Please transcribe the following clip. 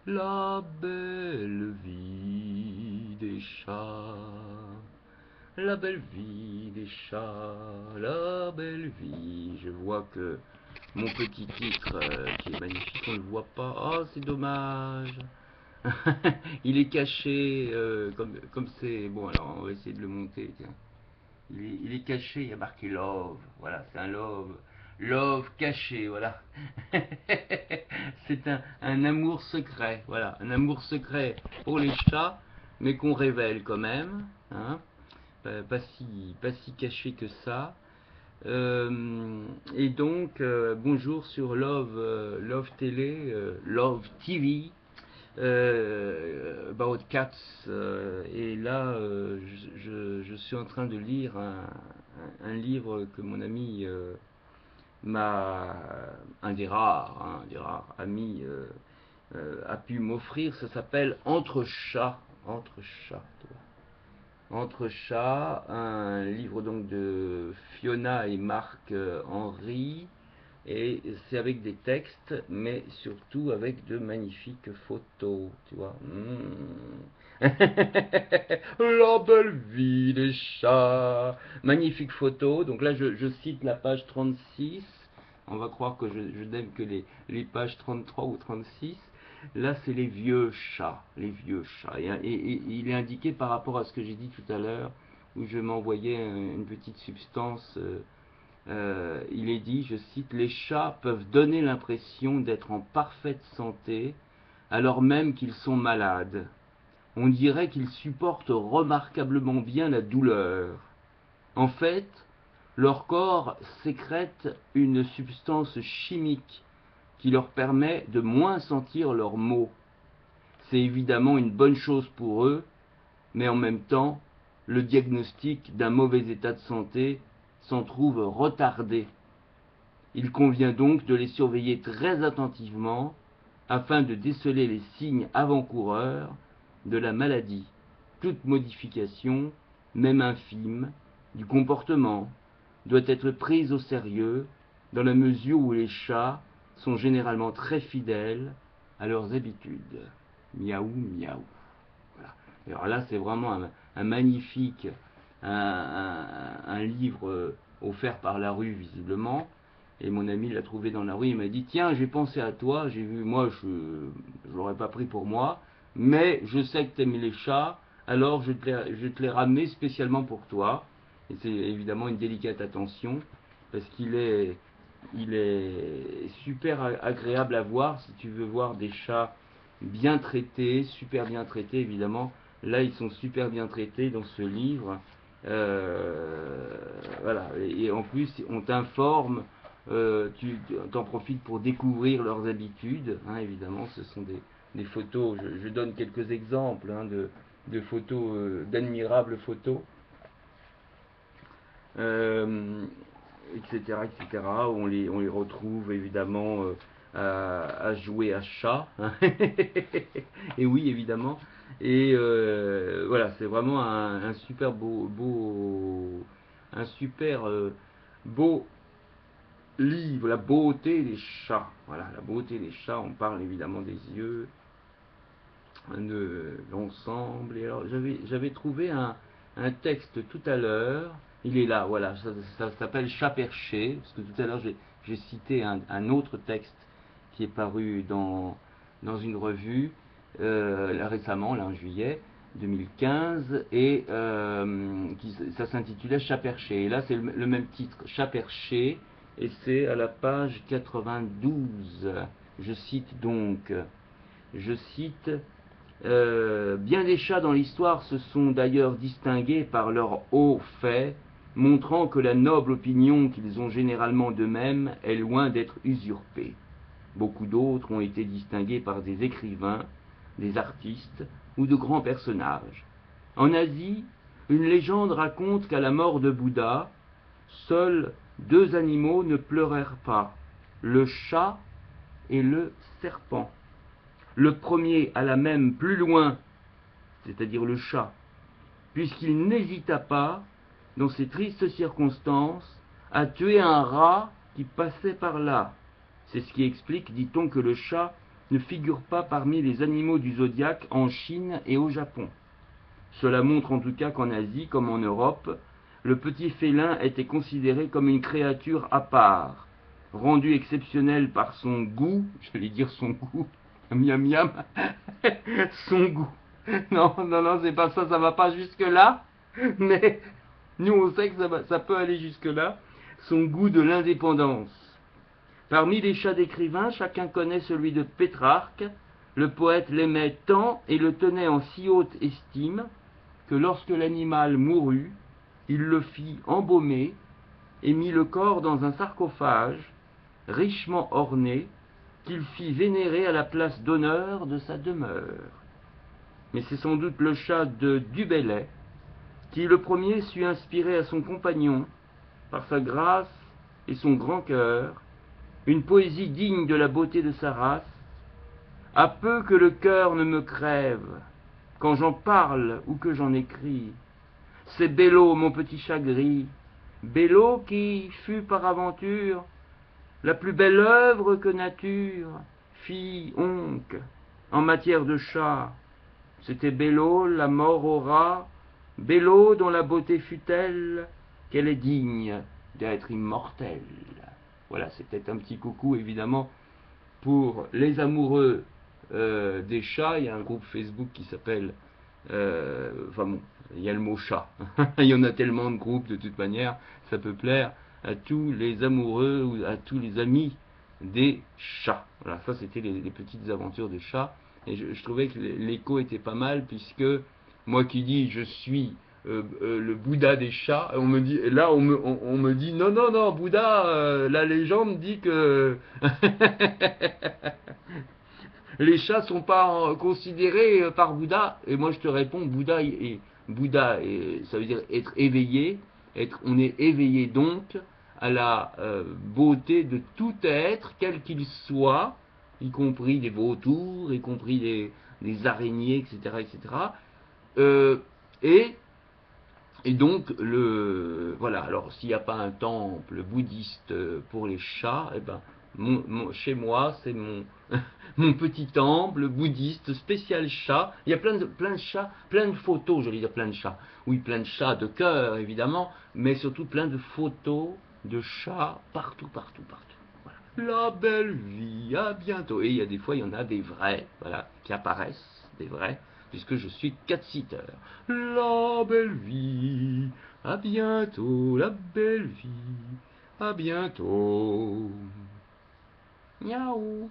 La belle vie des chats, la belle vie des chats, la belle vie. Je vois que mon petit titre, qui est magnifique, on ne le voit pas. Oh, c'est dommage. Il est caché, comme c'est... Bon, alors, on va essayer de le monter, tiens. Il est caché, il y a marqué love. Voilà, c'est un love. Love caché, voilà. C'est un amour secret, voilà. Un amour secret pour les chats, mais qu'on révèle quand même. Hein. Pas si caché que ça. Et donc, bonjour sur Love Télé, Love TV, about cats. Et là, je suis en train de lire un livre que mon ami un des rares amis a pu m'offrir. Ça s'appelle Entre chats. Entre chats. Entre chats, un livre donc de Fiona et Marc Henry, et c'est avec des textes, mais surtout avec de magnifiques photos, tu vois. La belle vie des chats. Magnifique photo. Donc là, je cite la page 36. On va croire que je n'aime que les pages 33 ou 36. Là, c'est les vieux chats. Les vieux chats. Et il est indiqué par rapport à ce que j'ai dit tout à l'heure, où je m'envoyais une petite substance. Il est dit, je cite, les chats peuvent donner l'impression d'être en parfaite santé alors même qu'ils sont malades. On dirait qu'ils supportent remarquablement bien la douleur. En fait, leur corps sécrète une substance chimique qui leur permet de moins sentir leurs maux. C'est évidemment une bonne chose pour eux, mais en même temps, le diagnostic d'un mauvais état de santé s'en trouve retardé. Il convient donc de les surveiller très attentivement afin de déceler les signes avant-coureurs de la maladie. Toute modification, même infime, du comportement doit être prise au sérieux dans la mesure où les chats sont généralement très fidèles à leurs habitudes. Miaou, miaou. Voilà. Alors là, c'est vraiment un magnifique un livre offert par la rue, visiblement. Et mon ami l'a trouvé dans la rue, il m'a dit, tiens, j'ai pensé à toi, j'ai vu, moi, je ne l'aurais pas pris pour moi, mais je sais que tu aimes les chats, alors je te l'ai ramené spécialement pour toi. Et c'est évidemment une délicate attention, parce il est super agréable à voir, si tu veux voir des chats bien traités, super bien traités, évidemment. Là, ils sont super bien traités dans ce livre. Voilà, et en plus, on t'informe, tu t'en profites pour découvrir leurs habitudes, hein, évidemment, ce sont des photos, je donne quelques exemples hein, de photos, d'admirables photos, euh, etc., etc., où on les retrouve évidemment à jouer à chat, hein. Et oui, évidemment, et voilà, c'est vraiment un super un super beau livre, la beauté des chats. Voilà, la beauté des chats, on parle évidemment des yeux, de l'ensemble. Et alors, j'avais trouvé un texte tout à l'heure, il est là, voilà, ça s'appelle Chat perché, parce que tout à l'heure j'ai cité un autre texte qui est paru dans une revue, là, récemment, là en juillet 2015, et ça s'intitulait Chat perché. Et là, c'est le même titre, Chat perché, et c'est à la page 92. Je cite donc, je cite, bien des chats dans l'histoire se sont d'ailleurs distingués par leurs hauts faits, montrant que la noble opinion qu'ils ont généralement d'eux-mêmes est loin d'être usurpée. Beaucoup d'autres ont été distingués par des écrivains, des artistes ou de grands personnages. En Asie, une légende raconte qu'à la mort de Bouddha, seuls deux animaux ne pleurèrent pas, le chat et le serpent. Le premier alla même plus loin, c'est-à-dire le chat, puisqu'il n'hésita pas, dans ces tristes circonstances, à tuer un rat qui passait par là. C'est ce qui explique, dit-on, que le chat ne figure pas parmi les animaux du zodiaque en Chine et au Japon. Cela montre en tout cas qu'en Asie, comme en Europe, le petit félin était considéré comme une créature à part, rendue exceptionnelle par son goût, j'allais dire son goût, miam miam, son goût. Non, non, non, c'est pas ça, ça va pas jusque-là, mais nous on sait que ça peut aller jusque-là, son goût de l'indépendance. Parmi les chats d'écrivains, chacun connaît celui de Pétrarque. Le poète l'aimait tant et le tenait en si haute estime que lorsque l'animal mourut, il le fit embaumer et mit le corps dans un sarcophage richement orné qu'il fit vénérer à la place d'honneur de sa demeure. Mais c'est sans doute le chat de Du Bellay qui le premier sut inspirer à son compagnon, par sa grâce et son grand cœur, une poésie digne de la beauté de sa race, à peu que le cœur ne me crève, quand j'en parle ou que j'en écris. C'est Bello, mon petit chat gris, Bello qui fut par aventure la plus belle œuvre que nature fit onque en matière de chat. C'était Bello, la mort au rat, Bello dont la beauté fut telle qu'elle est digne d'être immortelle. Voilà, c'était un petit coucou évidemment pour les amoureux des chats. Il y a un groupe Facebook qui s'appelle enfin bon, il y a le mot chat. Il y en a tellement de groupes de toute manière, ça peut plaire à tous les amoureux ou à tous les amis des chats. Voilà, ça c'était les petites aventures des chats. Et je trouvais que l'écho était pas mal puisque moi qui dis je suis le Bouddha des chats, on me dit, là on me dit non non non Bouddha, la légende dit que les chats sont pas considérés par Bouddha. Et moi je te réponds, Bouddha ça veut dire être éveillé, on est éveillé donc à la beauté de tout être, quel qu'il soit, y compris des vautours, y compris des araignées, etc., etc. Euh, et et donc, voilà, alors s'il n'y a pas un temple bouddhiste pour les chats, eh ben, chez moi, c'est mon petit temple bouddhiste spécial chat. Il y a plein de chats, plein de photos, j'allais dire plein de chats. Oui, plein de chats de cœur, évidemment, mais surtout plein de photos de chats partout, partout, partout. Voilà. La belle vie, à bientôt. Et il y a des fois, il y en a des vrais, voilà, qui apparaissent, des vrais, puisque je suis cat-sitter. La belle vie, à bientôt, la belle vie, à bientôt. Miaou.